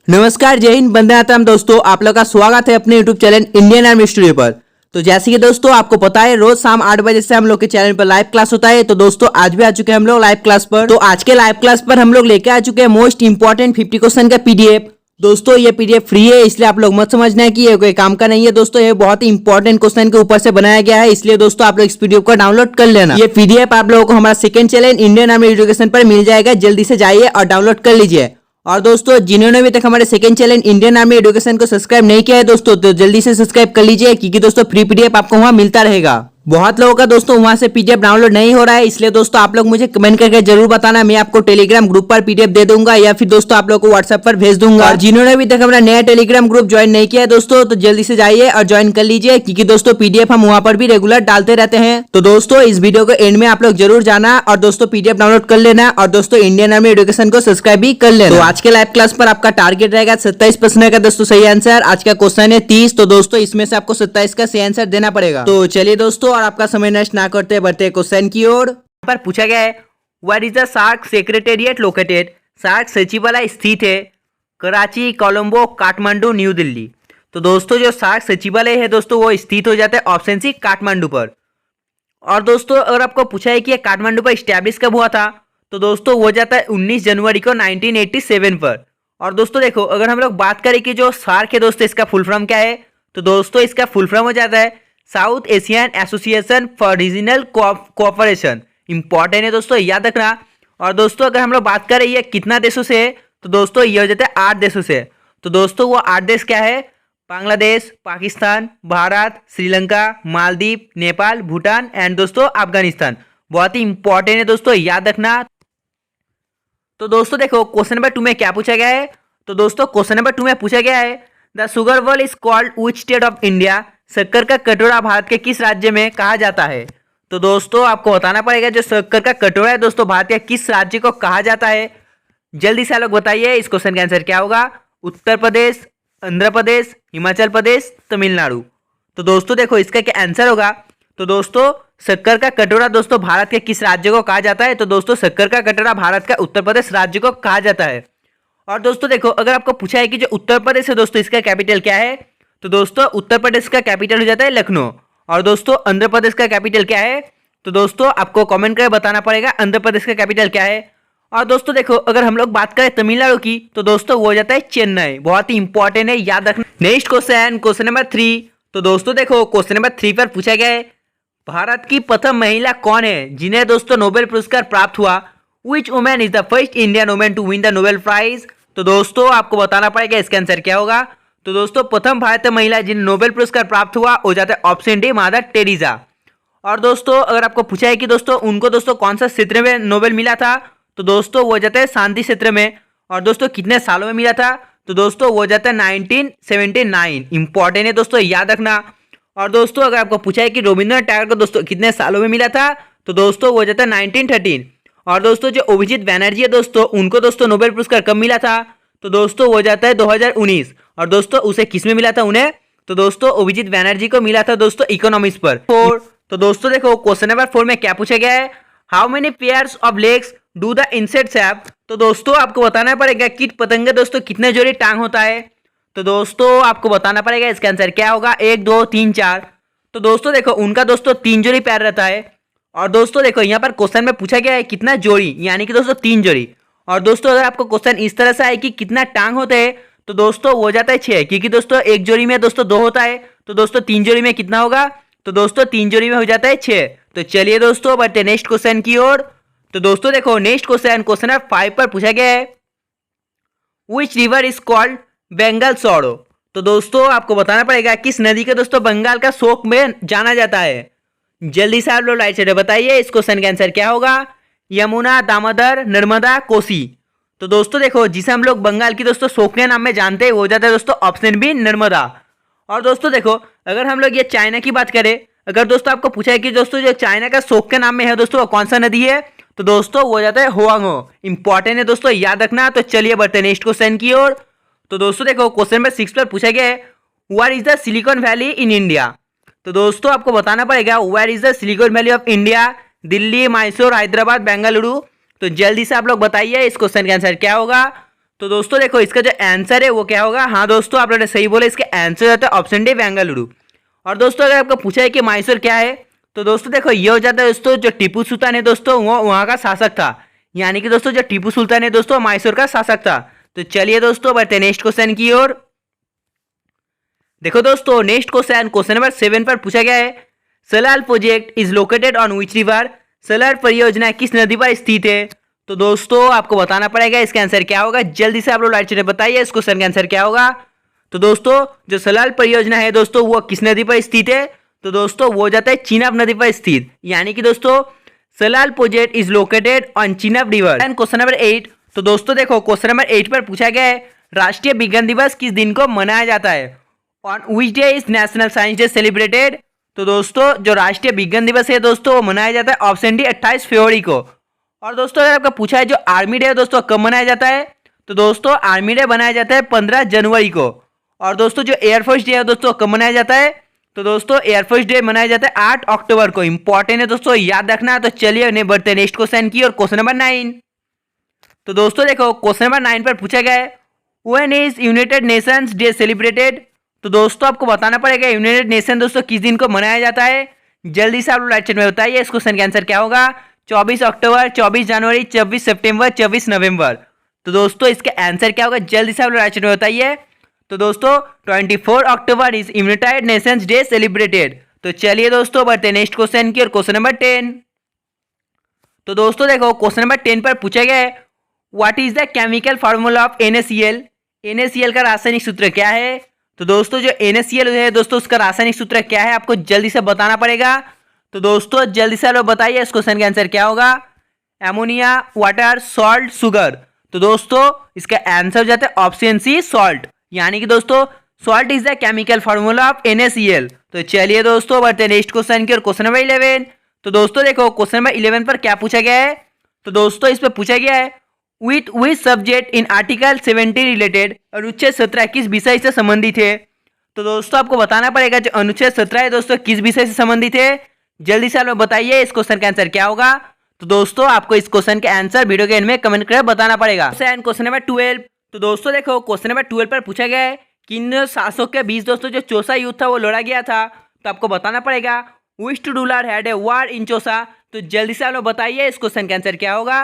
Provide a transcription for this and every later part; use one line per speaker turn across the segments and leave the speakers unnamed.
नमस्कार, जय हिंद, वंदे मातरम। दोस्तों आप लोग का स्वागत है अपने YouTube channel Indian army studio पर। तो जैसे कि दोस्तों आपको पता है, रोज शाम 8 बजे से हम लोग के चैनल पर लाइव क्लास होता है। तो दोस्तों आज भी आ चुके हैं हम लोग लाइव क्लास पर। तो आज के लाइव क्लास पर हम लोग लेके आ चुके हैं मोस्ट इंपॉर्टेंट 50 क्वेश्चन का पीडीएफ। दोस्तों ये पीडीएफ फ्री है, इसलिए आप लोग मत समझना है कि ये कोई काम का नहीं है। दोस्तों ये बहुत ही इंपॉर्टेंट क्वेश्चन के ऊपर से बनाया गया है, इसलिए दोस्तों आप लोग इस पीडीएफ को डाउनलोड कर लेना। ये पीडीएफ आप लोगों को हमारा second channel Indian army education पर मिल जाएगा, जल्दी से जाइए और डाउनलोड कर लीजिए। और दोस्तों जिन्होंने अभी तक हमारे second channel Indian army education को सब्सक्राइब नहीं किया है दोस्तों, तो जल्दी से सब्सक्राइब कर लीजिए, क्योंकि दोस्तों फ्री पीडीएफ आपको वहां मिलता रहेगा। बहुत लोगों का दोस्तों वहां से पीडीएफ डाउनलोड नहीं हो रहा है, इसलिए दोस्तों आप लोग मुझे कमेंट करके जरूर बताना। मैं आपको टेलीग्राम ग्रुप पर पीडीएफ दे दूंगा या फिर दोस्तों आप लोग को व्हाट्सएप पर भेज दूंगा। और जिन्होंने अभी तक हमारा नया टेलीग्राम ग्रुप ज्वाइन नहीं किया है दोस्तों, तो जल्दी से जाइए और ज्वाइन कर लीजिए, क्योंकि दोस्तों पीडीएफ हम वहां पर भी रेगुलर डालते रहते हैं। तो दोस्तों इस वीडियो को एंड में आप लोग जरूर जाना और दोस्तों पीडीएफ डाउनलोड कर लेना और दोस्तों इंडियन आर्मी एजुकेशन को सब्सक्राइब भी कर लेना। तो आज के लाइव क्लास पर आपका टारगेट रहेगा 27 प्रश्न का दोस्तों सही आंसर। आज का क्वेश्चन है 30, तो दोस्तों इसमें से आपको 27 का सही आंसर देना पड़ेगा। तो चलिए दोस्तों और आपका समय नष्ट ना करते बढ़ते क्वेश्चन की ओर। पर पूछा गया है where is the SAARC secretariat located. SAARC सचिवालय स्थित है कराची, कोलंबो, काठमांडू, न्यू दिल्ली। तो दोस्तों जो सार्क सचिवालय है दोस्तों वो स्थित हो जाता है ऑप्शन सी काठमांडू पर। और दोस्तों अगर आपको पूछा है कि काठमांडू पर स्टैब्लिश कब हुआ था, तो दोस्तों वो जाता है 19 जनवरी को 1987 पर। और दोस्तों देखो अगर हम लोग बात करें कि जो सार्क है दोस्तों इसका फुल फॉर्म क्या है, तो दोस्तों इसका फुल फॉर्म हो जाता है south Asian association for regional cooperation. Important है दोस्तों, याद रखना। और दोस्तों अगर हम लोग बात करें ये कितना देशों से है, तो दोस्तों ये हो जाता है 8 देशों से। तो दोस्तों वो 8 देश क्या है, बांग्लादेश, पाकिस्तान, भारत, श्रीलंका, मालदीव, नेपाल, भूटान एंड दोस्तों अफगानिस्तान। बहुत ही इंपॉर्टेंट है दोस्तों, याद रखना। तो दोस्तों देखो क्वेश्चन नंबर 2 में क्या पूछा गया है, तो दोस्तों क्वेश्चन नंबर 2 में पूछा गया है the sugar world is called which state of India. शक्कर का कटोरा भारत के किस राज्य में कहा जाता है। तो दोस्तों आपको बताना पड़ेगा जो शक्कर का कटोरा है दोस्तों भारत के किस राज्य को कहा जाता है। जल्दी से आप लोग बताइए इस क्वेश्चन का आंसर क्या होगा। उत्तर प्रदेश, आंध्र प्रदेश, हिमाचल प्रदेश, तमिलनाडु। तो दोस्तों देखो इसका क्या आंसर होगा। तो दोस्तों शक्कर का कटोरा दोस्तों भारत के किस राज्य को कहा जाता है, तो दोस्तों शक्कर का कटोरा भारत का उत्तर प्रदेश राज्य को कहा जाता है। और दोस्तों देखो अगर आपको पूछा है कि जो उत्तर प्रदेश है दोस्तों इसका कैपिटल क्या है, तो दोस्तों उत्तर प्रदेश का कैपिटल हो जाता है लखनऊ। और दोस्तों आंध्र प्रदेश का कैपिटल क्या है, तो दोस्तों आपको कमेंट करके बताना पड़ेगा आंध्र प्रदेश का कैपिटल क्या है। और दोस्तों देखो अगर हम लोग बात करें तमिलनाडु की, तो दोस्तों वो हो जाता है चेन्नई। बहुत ही इंपॉर्टेंट है, याद रखना। Next question, question number 3। तो दोस्तों देखो क्वेश्चन नंबर 3 पर पूछा गया है भारत की प्रथम महिला कौन है जिन्हें दोस्तों नोबेल पुरस्कार प्राप्त हुआ। Which women is the first Indian women to win the Nobel prize. तो दोस्तों आपको बताना पड़ेगा इसका आंसर क्या होगा। तो दोस्तों प्रथम भारतीय महिला जिन्हें नोबेल पुरस्कार प्राप्त हुआ हो जाता है ऑप्शन डी मदर टेरेसा। और दोस्तों अगर आपको पूछा है कि दोस्तों उनको दोस्तों कौन सा क्षेत्र में नोबेल मिला था, तो दोस्तों वो हो जाता है शांति क्षेत्र में। और दोस्तों कितने सालों में मिला था, तो दोस्तों वो हो जाता है 1979। इंपॉर्टेंट है दोस्तों, याद रखना। और दोस्तों अगर आपको पूछा है कि रविंद्रनाथ टैगोर को दोस्तों कितने सालों में मिला था, तो दोस्तों वो हो जाता है 1913। और दोस्तों जो अभिजीत बैनर्जी है दोस्तों उनको दोस्तों नोबेल पुरस्कार कब मिला था, तो दोस्तों वो हो जाता है 2019। और दोस्तों उसे किस में मिला था उन्हें, तो दोस्तों अभिजीत बैनर्जी को मिला था दोस्तों इकोनॉमिक्स पर। 4। तो दोस्तों देखो क्वेश्चन नंबर 4 में क्या पूछा गया है how many pairs of legs do the insects have. तो दोस्तों आपको बताना पड़ेगा कीट पतंगे दोस्तों कितने जोड़ी टांग होता है। तो दोस्तों आपको बताना पड़ेगा इसका आंसर क्या होगा। 1, 2, 3, 4। तो दोस्तों देखो उनका दोस्तों 3 जोड़ी पैर रहता है। और दोस्तों देखो यहाँ पर क्वेश्चन में पूछा गया है कितना जोड़ी, यानी कि दोस्तों 3 जोड़ी। और दोस्तों अगर आपको क्वेश्चन इस तरह से आए कि कितना टांग होते हैं, तो दोस्तों वो हो जाता है 6, क्योंकि दोस्तों एक जोड़ी में दोस्तों 2 होता है। तो दोस्तों 3 जोड़ी में कितना होगा, तो दोस्तों 3 जोड़ी में हो जाता है 6। तो चलिए दोस्तों बढ़ते नेक्स्ट क्वेश्चन की ओर। तो दोस्तों देखो नेक्स्ट क्वेश्चन, क्वेश्चन नंबर 5 पर पूछा गया है which river is called Bengal sorrow. तो दोस्तों आपको बताना पड़ेगा किस नदी के दोस्तों बंगाल का शोक में जाना जाता है। जल्दी से आप लोग राइट साइड बताइए इस क्वेश्चन का आंसर क्या होगा। यमुना, दामोदर, नर्मदा, कोसी। तो दोस्तों देखो जिसे हम लोग बंगाल की दोस्तों शोक के नाम में जानते हैं वो हो जाता है दोस्तों ऑप्शन बी नर्मदा। और दोस्तों देखो अगर हम लोग ये चाइना की बात करें, अगर दोस्तों आपको पूछा है कि दोस्तों जो चाइना का शोक के नाम में है दोस्तों वो कौन सा नदी है, तो दोस्तों वो हो जाता है हुआंगो। इंपॉर्टेंट है दोस्तों, याद रखना। तो चलिए बढ़ते नेक्स्ट क्वेश्चन की ओर। तो दोस्तों देखो क्वेश्चन नंबर 6 पर पूछा गया है where is the silicon valley in India. तो दोस्तों आपको बताना पड़ेगा where is the silicon valley of India. Delhi, Mysore, Hyderabad, Bengaluru. तो जल्दी से आप लोग बताइए इस क्वेश्चन का आंसर क्या होगा। तो दोस्तों देखो इसका जो आंसर है वो क्या होगा। हाँ दोस्तों आप लोगों ने सही बोला, इसका आंसर जाता है ऑप्शन डी बेंगलुरु। और दोस्तों अगर आपको पूछा है कि मैसूर क्या है, तो दोस्तों देखो ये हो जाता है दोस्तों जो टीपू सुल्तान है दोस्तों वो वहाँ का शासक था। यानी कि दोस्तों जो टीपू सुल्तान है दोस्तों मैसूर का शासक था। तो चलिए दोस्तों बढ़ते हैं नेक्स्ट क्वेश्चन की ओर। देखो दोस्तों नेक्स्ट क्वेश्चन नंबर 7 पर पूछा गया है, Salal project is located on which river. Salal परियोजना किस नदी पर स्थित है। तो दोस्तों आपको बताना पड़ेगा इसका आंसर क्या होगा। जल्दी से आप लोग लाइट चैट में बताइए इस क्वेश्चन का आंसर क्या होगा। तो दोस्तों जो सलाल परियोजना है दोस्तों वो किस नदी पर स्थित है। तो दोस्तों वो जाता है चीनाब नदी पर स्थित। यानी कि दोस्तों Salal project is located on Chenab river. And question number 8। तो दोस्तों देखो क्वेश्चन नंबर 8 पर पूछा गया है, राष्ट्रीय विज्ञान दिवस किस दिन को मनाया जाता है। On which day is national science day celebrated. तो दोस्तों जो राष्ट्रीय विज्ञान दिवस है दोस्तों वो मनाया जाता है ऑप्शन डी 28 फरवरी को। और दोस्तों अगर आपका पूछा है जो आर्मी डे है दोस्तों कब मनाया जाता है, तो दोस्तों आर्मी डे मनाया जाता है 15 जनवरी को। और दोस्तों जो एयरफोर्स डे है दोस्तों कब मनाया जाता है, तो दोस्तों एयरफोर्स डे मनाया जाता है 8 अक्टूबर को। इंपॉर्टेंट है दोस्तों याद रखना। तो चलिए बढ़ते हैं नेक्स्ट क्वेश्चन की और क्वेश्चन नंबर 9। तो दोस्तों देखो क्वेश्चन नंबर 9 पर पूछा गया है, when is United Nations day celebrated. तो दोस्तों आपको बताना पड़ेगा यूनाइटेड नेशन दोस्तों किस दिन को मनाया जाता है। जल्दी से आप लोग लाइट चैट में बताइए इस क्वेश्चन का आंसर क्या होगा। 24 अक्टूबर, 24 जनवरी, 24 सितंबर, 24 नवंबर। तो दोस्तों इसका आंसर क्या होगा, जल्दी से आप लोग लाइट चैट में बताइए। तो दोस्तों 24 October is United Nations day celebrated. तो चलिए दोस्तों बढ़ते हैं नेक्स्ट क्वेश्चन की और क्वेश्चन नंबर 10। तो दोस्तों देखो क्वेश्चन नंबर 10 पर पूछा गया है, what is the chemical formula of NaCl। NaCl का रासायनिक सूत्र क्या है। तो दोस्तों जो NaCl है दोस्तों उसका रासायनिक सूत्र क्या है आपको जल्दी से बताना पड़ेगा। तो दोस्तों जल्दी से लोग बताइए इस क्वेश्चन का आंसर क्या होगा। Ammonia, water, salt, sugar. तो दोस्तों इसका आंसर हो जाता है ऑप्शन सी सॉल्ट। यानी कि दोस्तों salt is the chemical formula of NaCl। तो चलिए दोस्तों बढ़ते हैं नेक्स्ट क्वेश्चन की और क्वेश्चन नंबर 11। तो दोस्तों देखो क्वेश्चन नंबर 11 पर क्या पूछा गया है। तो दोस्तों इस पर पूछा गया है, with subject in article 70 related. अनुच्छेद 17 किस विषय से संबंधित है। तो दोस्तों आपको बताना पड़ेगा जो अनुच्छेद 17 है दोस्तों किस विषय से संबंधित है। जल्दी से आप लोग बताइए इस क्वेश्चन का आंसर क्या होगा। तो दोस्तों आपको इस क्वेश्चन का आंसर वीडियो के एंड में कमेंट कर बताना पड़ेगा। Question number 12। तो दोस्तों देखो क्वेश्चन नंबर 12 पर पूछा गया है, किन शासकों के बीच दोस्तों जो चौसा युद्ध था वो लड़ा गया था। तो आपको बताना पड़ेगा, विच रूलर हैड ए वार इन चौसा। तो जल्दी से आप लोग बताइए इस क्वेश्चन का आंसर क्या होगा।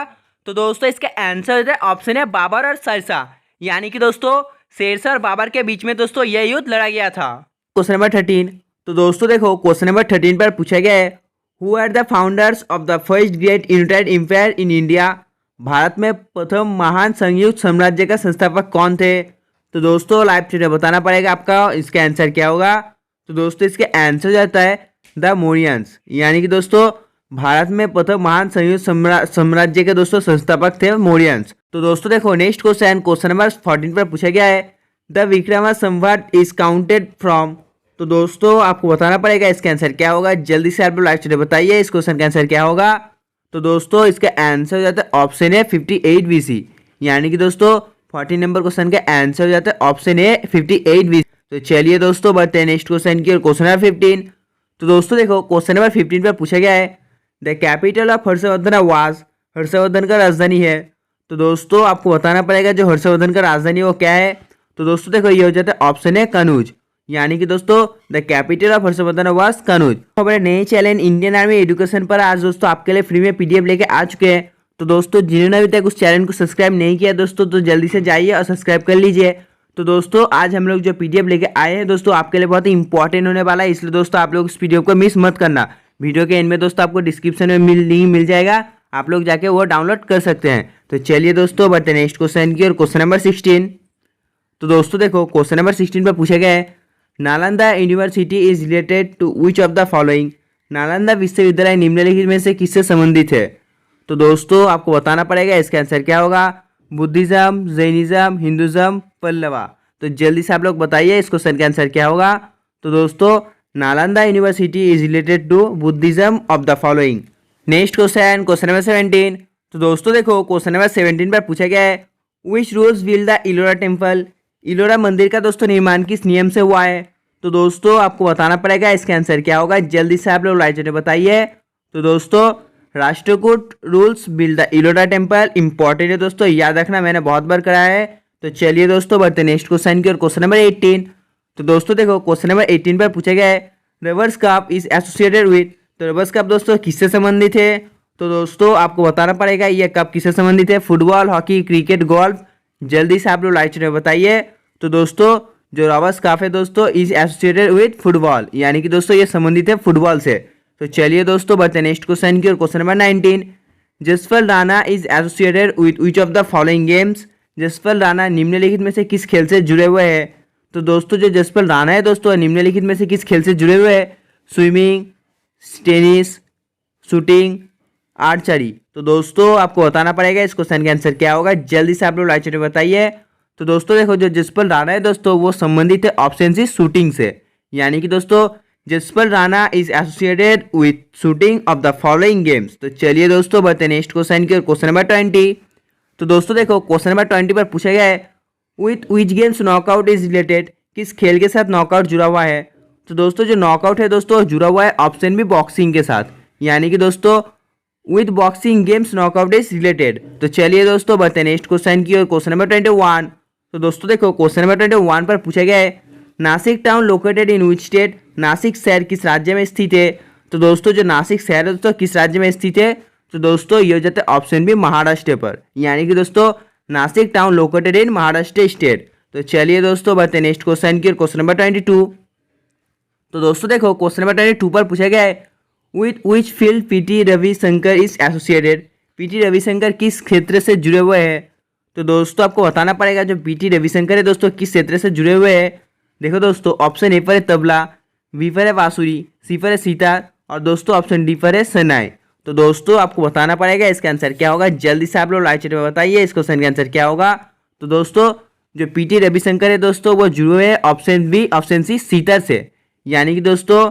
तो दोस्तों इसका आंसर ऑप्शन है बाबर और शेरशाह। यानी कि दोस्तों शेरशाह और बाबर के बीच में दोस्तों यह युद्ध लड़ा गया था। Question number 13। तो दोस्तों देखो क्वेश्चन नंबर 13 पर पूछा गया है, who are the founders of the first great united empire in India. Bharat में प्रथम महान संयुक्त साम्राज्य का संस्थापक कौन थे। तो दोस्तों लाइव चैट में बताना पड़ेगा आपका इसका आंसर क्या होगा। तो दोस्तों इसका आंसर जाता है द मौर्यंस। यानी कि दोस्तों भारत में प्रथम महान संयुक्त साम्राज्य के दोस्तों संस्थापक थे मौर्यंस। तो दोस्तों देखो नेक्स्ट क्वेश्चन नंबर 14 पर पूछा गया है, the Vikram Samvat is counted from. तो दोस्तों आपको बताना पड़ेगा इसका आंसर क्या होगा। जल्दी से आप लोग लाइव चैट में बताइए इस क्वेश्चन का आंसर क्या होगा। तो दोस्तों इसका आंसर हो जाता है ऑप्शन ए 58 BC। यानी कि दोस्तों 14 नंबर क्वेश्चन का आंसर हो जाता है ऑप्शन ए 58 BC। तो चलिए दोस्तों बढ़ते हैं नेक्स्ट क्वेश्चन की और क्वेश्चन नंबर 15। तो दोस्तों देखो क्वेश्चन नंबर 15 पर पूछा गया है, the capital of Harshvardhan was. Harshvardhan का राजधानी है। तो दोस्तों आपको बताना पड़ेगा जो हर्षवर्धन का राजधानी वो क्या है। तो दोस्तों देखो ये हो जाता है ऑप्शन है कनौज। यानी कि दोस्तों the capital of Harshvardhan was Kannauj. हमारे नए चैनल इंडियन आर्मी एजुकेशन पर आज दोस्तों आपके लिए फ्री में PDF लेके आ चुके हैं। तो दोस्तों जिन्होंने अभी तक उस चैनल को सब्सक्राइब नहीं किया दोस्तों तो जल्दी से जाइए और सब्सक्राइब कर लीजिए। तो दोस्तों आज हम लोग जो PDF लेके आए हैं दोस्तों आपके लिए बहुत ही इंपॉर्टेंट होने वाला है, इसलिए दोस्तों आप लोग इस PDF को मिस मत करना। वीडियो के एंड में दोस्तों आपको डिस्क्रिप्शन में लिंक मिल जाएगा, आप लोग जाके वो डाउनलोड कर सकते हैं। तो चलिए दोस्तों बढ़ते हैं नेक्स्ट क्वेश्चन की और क्वेश्चन नंबर 16। तो दोस्तों देखो क्वेश्चन नंबर 16 पर पूछा गया है, Nalanda university is related to which of the following. Nalanda विश्वविद्यालय निम्नलिखित में से किससे संबंधित है। तो दोस्तों आपको बताना पड़ेगा इसका आंसर क्या होगा। Buddhism, Jainism, Hinduism, Pallava. तो जल्दी से आप लोग बताइए इस क्वेश्चन का आंसर क्या होगा। तो दोस्तों Nalanda university is related to Buddhism of the following. Next question number 17। तो दोस्तों देखो क्वेश्चन नंबर 17 पर पूछा गया है, which rules build the Ellora temple. Ellora मंदिर का दोस्तों निर्माण किस नियम से हुआ है। तो दोस्तों आपको बताना पड़ेगा इसका आंसर क्या होगा। जल्दी से आप लोग लाइव चैट में बताइए। तो दोस्तों Rashtrakuta rules build the Ellora temple. Important है दोस्तों याद रखना, मैंने बहुत बार कराया है। तो चलिए दोस्तों बढ़ते नेक्स्ट क्वेश्चन की और क्वेश्चन नंबर 18। तो दोस्तों देखो क्वेश्चन नंबर 18 पर पूछा गया है rubbers cup is associated with. तो रबर्स कप दोस्तों किससे संबंधित है? तो दोस्तों आपको बताना पड़ेगा ये कप किससे संबंधित है। Football, hockey, cricket, golf. जल्दी से आप लोग लाइट में बताइए। तो दोस्तों जो रबर्स कप है दोस्तों इज एसोसिएटेड विथ फुटबॉल, यानी कि दोस्तों ये संबंधित है फुटबॉल से। तो चलिए दोस्तों बढ़ते नेक्स्ट क्वेश्चन की और question number 19। Jaspal Rana is associated with which of the following games. Jaspal Rana निम्नलिखित में से किस खेल से जुड़े हुए हैं? तो दोस्तों जो जसफल राणा है दोस्तों निम्नलिखित में से किस खेल से जुड़े हुए हैं? Swimming, tennis, shooting, archery. तो दोस्तों आपको बताना पड़ेगा इस क्वेश्चन का आंसर क्या होगा। जल्दी से आप लोग लाइट में बताइए। तो दोस्तों देखो जो जसफल राणा है दोस्तों वो संबंधित है ऑप्शन सी शूटिंग से, यानी कि दोस्तों Jaspal Rana is associated with shooting of the following games. तो चलिए दोस्तों बढ़ते नेक्स्ट क्वेश्चन की और क्वेश्चन नंबर 20। तो दोस्तों देखो क्वेश्चन नंबर 20 पर पूछा गया है with which games knockout is related. किस खेल के साथ नॉकआउट जुड़ा हुआ है? तो दोस्तों जो नॉकआउट है दोस्तों जुड़ा हुआ है ऑप्शन बी बॉक्सिंग के साथ, यानी कि दोस्तों with boxing games knockout is related. तो चलिए दोस्तों बढ़ते नेक्स्ट क्वेश्चन की और क्वेश्चन नंबर 21। तो दोस्तों देखो क्वेश्चन नंबर 21 पर पूछा गया है Nashik town located in which state. Nashik शहर किस राज्य में स्थित है? तो दोस्तों जो नासिक शहर है दोस्तों किस राज्य में स्थित है? तो दोस्तों ये हो जाता है ऑप्शन बी महाराष्ट्र पर, यानी कि दोस्तों Nashik town located in Maharashtra state. तो चलिए दोस्तों बढ़ते नेक्स्ट क्वेश्चन की क्वेश्चन नंबर 22। तो दोस्तों देखो क्वेश्चन नंबर 22 पर पूछा गया है with which field PT Ravishankar is associated. PT Ravishankar किस क्षेत्र से जुड़े हुए हैं? तो दोस्तों आपको बताना पड़ेगा जो पीटी रविशंकर है दोस्तों किस क्षेत्र से जुड़े हुए हैं। देखो दोस्तों ऑप्शन ए पर है तबला, बी पर है बांसुरी, सी पर है सितार और दोस्तों ऑप्शन डी पर है शहनाई। तो दोस्तों आपको बताना पड़ेगा इसका आंसर क्या होगा। जल्दी से आप लोग लाइव चैट में बताइए इस क्वेश्चन का आंसर क्या होगा। तो दोस्तों जो पीटी रविशंकर है दोस्तों वो जुड़े हुए हैं option B option C sitar से, यानी कि दोस्तों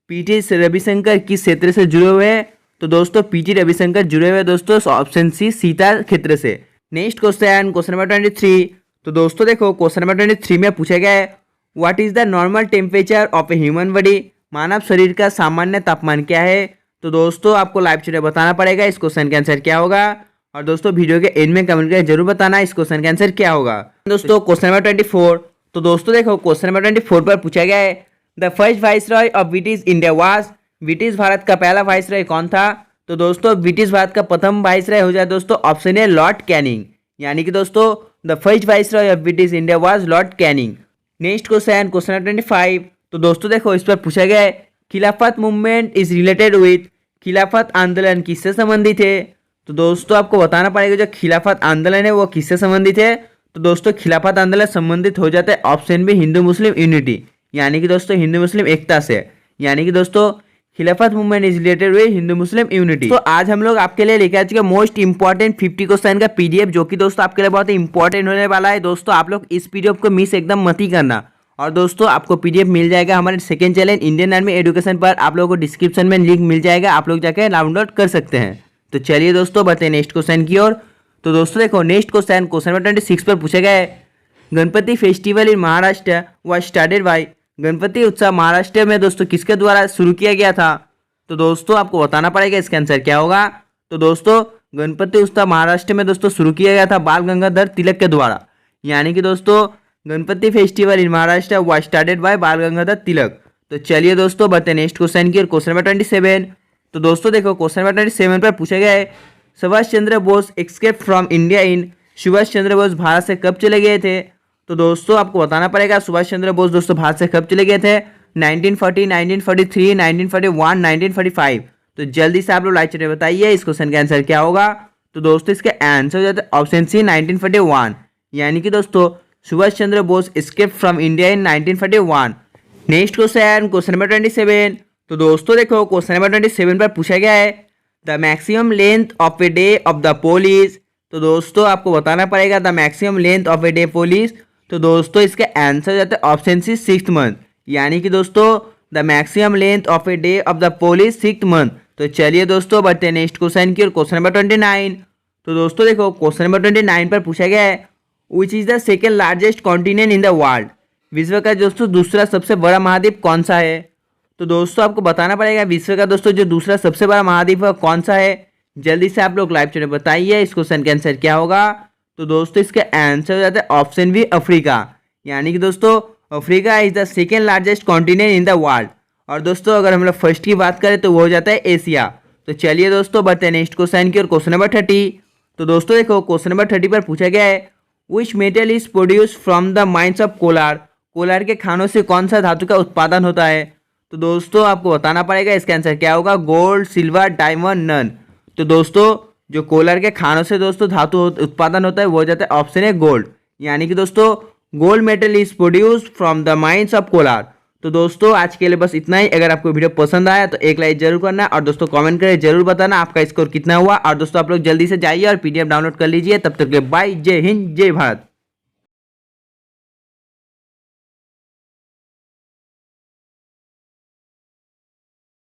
पीटी रविशंकर किस क्षेत्र से जुड़े हुए हैं? तो दोस्तों पीटी रविशंकर जुड़े हुए दोस्तों ऑप्शन सी सितार क्षेत्र से। Next question question number 23। तो दोस्तों देखो क्वेश्चन नंबर 23 में पूछा गया है what is the normal temperature of a human body. मानव शरीर का सामान्य तापमान क्या है? तो दोस्तों आपको लाइव चैट में बताना पड़ेगा इस क्वेश्चन का आंसर क्या होगा। और दोस्तों वीडियो के एंड में कमेंट करके जरूर बताना इस क्वेश्चन का आंसर क्या होगा। दोस्तों क्वेश्चन नंबर 24। तो दोस्तों देखो क्वेश्चन नंबर 24 पर पूछा गया है the first viceroy of British India was. British Bharat का पहला वाइसरॉय कौन था? तो दोस्तों ब्रिटिश भारत का प्रथम वाइसरॉय हो जाए दोस्तों ऑप्शन ए लॉर्ड कैनिंग, यानी कि दोस्तों the first viceroy of British India was Lord Canning. Next question question number 25। तो दोस्तों देखो इस पर पूछा गया है खिलाफत मूवमेंट इज रिलेटेड विथ। खिलाफत आंदोलन किससे संबंधित है? तो दोस्तों आपको बताना पड़ेगा जो खिलाफत आंदोलन है वो किससे संबंधित है। तो दोस्तों खिलाफत आंदोलन संबंधित हो जाता है option B Hindu Muslim unity, यानी कि दोस्तों हिंदू मुस्लिम एकता से, यानी कि दोस्तों खिलाफत movement is related with Hindu Muslim unity. तो आज हम लोग आपके लिए लेकर आ चुके मोस्ट इंपॉर्टेंट 50 क्वेश्चन का पीडीएफ, जो कि दोस्तों आपके लिए बहुत ही इंपॉर्टेंट होने वाला है। दोस्तों आप लोग इस पीडीएफ को मिस एकदम मत ही करना। और दोस्तों आपको पीडीएफ मिल जाएगा हमारे second channel Indian army education पर, आप लोगों को डिस्क्रिप्शन में लिंक मिल जाएगा, आप लोग जाकर डाउनलोड कर सकते हैं। तो चलिए दोस्तों बढ़ते हैं नेक्स्ट क्वेश्चन की ओर। तो दोस्तों देखो नेक्स्ट क्वेश्चन क्वेश्चन नंबर 26 पर पूछा गया है Ganpati festival in Maharashtra was started by. Ganpati उत्सव महाराष्ट्र में दोस्तों किसके द्वारा शुरू किया गया था? तो दोस्तों आपको बताना पड़ेगा इसका आंसर क्या होगा। तो दोस्तों गणपति उत्सव महाराष्ट्र में दोस्तों शुरू किया गया था बाल गंगाधर तिलक के द्वारा, यानी कि दोस्तों Ganpati festival in Maharashtra was started by बाल गंगाधर तिलक। तो चलिए दोस्तों बढ़ते नेक्स्ट क्वेश्चन की और क्वेश्चन नंबर 27। तो दोस्तों देखो क्वेश्चन नंबर 27 पर पूछा गया है Subhash Chandra Bose escape from India in. Subhash Chandra Bose Bharat से कब चले गए थे? तो दोस्तों आपको बताना पड़ेगा सुभाष चंद्र बोस दोस्तों भारत से कब चले गए थे। 1940, 1943, 1941, 1945। तो जल्दी से आप लोग लाइक चैट बताइए इस क्वेश्चन का आंसर क्या होगा। तो दोस्तों इसका आंसर हो जाता है ऑप्शन सी 1941, यानी कि दोस्तों Subhash Chandra Bose escape from India in 1941। Next question question number 27। तो दोस्तों देखो क्वेश्चन नंबर 27 पर पूछा गया है the maximum length of a day of the pole is. तो दोस्तों आपको बताना पड़ेगा the maximum length of a day pole is. तो दोस्तों इसका आंसर हो जाता है ऑप्शन सी 6 मंथ, यानी कि दोस्तों the maximum length of a day of the pole is 6 month. तो चलिए दोस्तों बढ़ते हैं नेक्स्ट क्वेश्चन की और क्वेश्चन नंबर 29। तो दोस्तों देखो क्वेश्चन नंबर 29 पर पूछा गया है which is the second largest continent in the world. विश्व का दोस्तों दूसरा सबसे बड़ा महाद्वीप कौन सा है? तो दोस्तों आपको बताना पड़ेगा विश्व का दोस्तों जो दूसरा सबसे बड़ा महाद्वीप है कौन सा है। जल्दी से आप लोग लाइव चैट में बताइए इस क्वेश्चन का आंसर क्या होगा। तो दोस्तों इसका आंसर हो जाता है ऑप्शन बी अफ्रीका। यानी कि दोस्तों Africa is the second largest continent in the world. और दोस्तों अगर हम लोग फर्स्ट की बात करें तो वो हो जाता है एशिया। तो चलिए दोस्तों बढ़ते हैं नेक्स्ट क्वेश्चन की और क्वेश्चन नंबर 30। तो दोस्तों देखो क्वेश्चन नंबर 30 पर पूछा गया है which metal is produce from the mines of Kolar. Kolar के खानों से कौन सा धातु का उत्पादन होता है। तो दोस्तों आपको बताना पड़ेगा इसका आंसर क्या होगा, गोल्ड, सिल्वर, डायमंड, नन। तो दोस्तों जो कोलार के खानों से दोस्तों धातु उत्पादन होता है वो हो जाता है ऑप्शन है गोल्ड। यानी कि दोस्तों gold metal is produce from the mines of Kolar. तो दोस्तों आज के लिए बस इतना ही। अगर आपको वीडियो पसंद आया तो एक लाइक जरूर करना और दोस्तों कमेंट करके जरूर बताना आपका स्कोर कितना हुआ। और दोस्तों आप लोग जल्दी से जाइए और पीडीएफ डाउनलोड कर लीजिए। तब तक के बाय, जय हिंद, जय भारत।